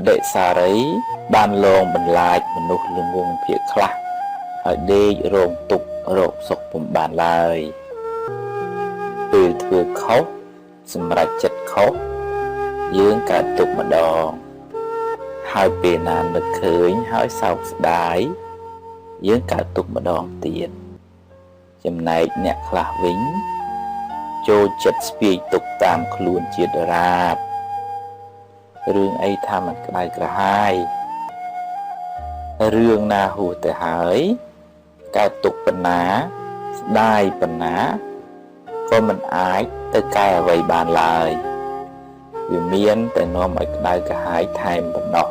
បដិសារីបានលងបន្លាចមនុស្សល្ងងភាគខ្លះឲ្យដេករងទុក្ខរកសុខពុំបានឡើយពេលធ្វើខុសសម្រេចចិត្តខុសយើងកើតទុក្ខម្ដងហើយពេលណានឹកឃើញហើយសោកស្ដាយយើងកើតទុក្ខម្ដងទៀតចំណែកអ្នកខ្លះវិញចូលចិត្តស្ពាយទុក្ខតាមខ្លួនជាដរាបរឿងអីថាមិនក្តៅក្រហាយរឿងណាហួសទៅហើយកើតទុក្ខប៉ុណ្ណាស្ដាយប៉ុណ្ណាក៏មិនអាចទៅកែអ្វីបានឡើយវាមានតែនាំឲ្យក្តៅក្រហាយថែមប៉ុណ្ណោះ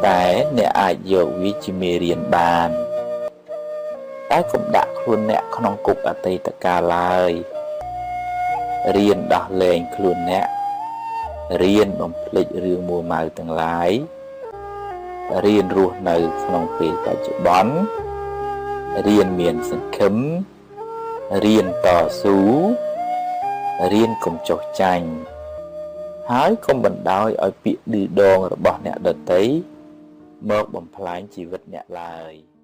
តែអ្នកអាចយកវាជាមេរៀនបានតែកុំដាក់ខ្លួនអ្នកក្នុងគុកអតីតកាលឡើយរៀនដោះលែងខ្លួនអ្នករៀនបំភ្លេចរឿងមួម៉ៅទាំងឡាយរៀនរស់នៅក្នុងពេលបច្ចុប្បន្នរៀនមានសង្ឃឹមរៀនតស៊ូរៀនកុំចុះចាញ់ហើយកុំបណ្ដោយឲ្យពាក្យឌឺដងរបស់អ្នកដទៃមកបំផ្លាញជីវិតអ្នកឡើយ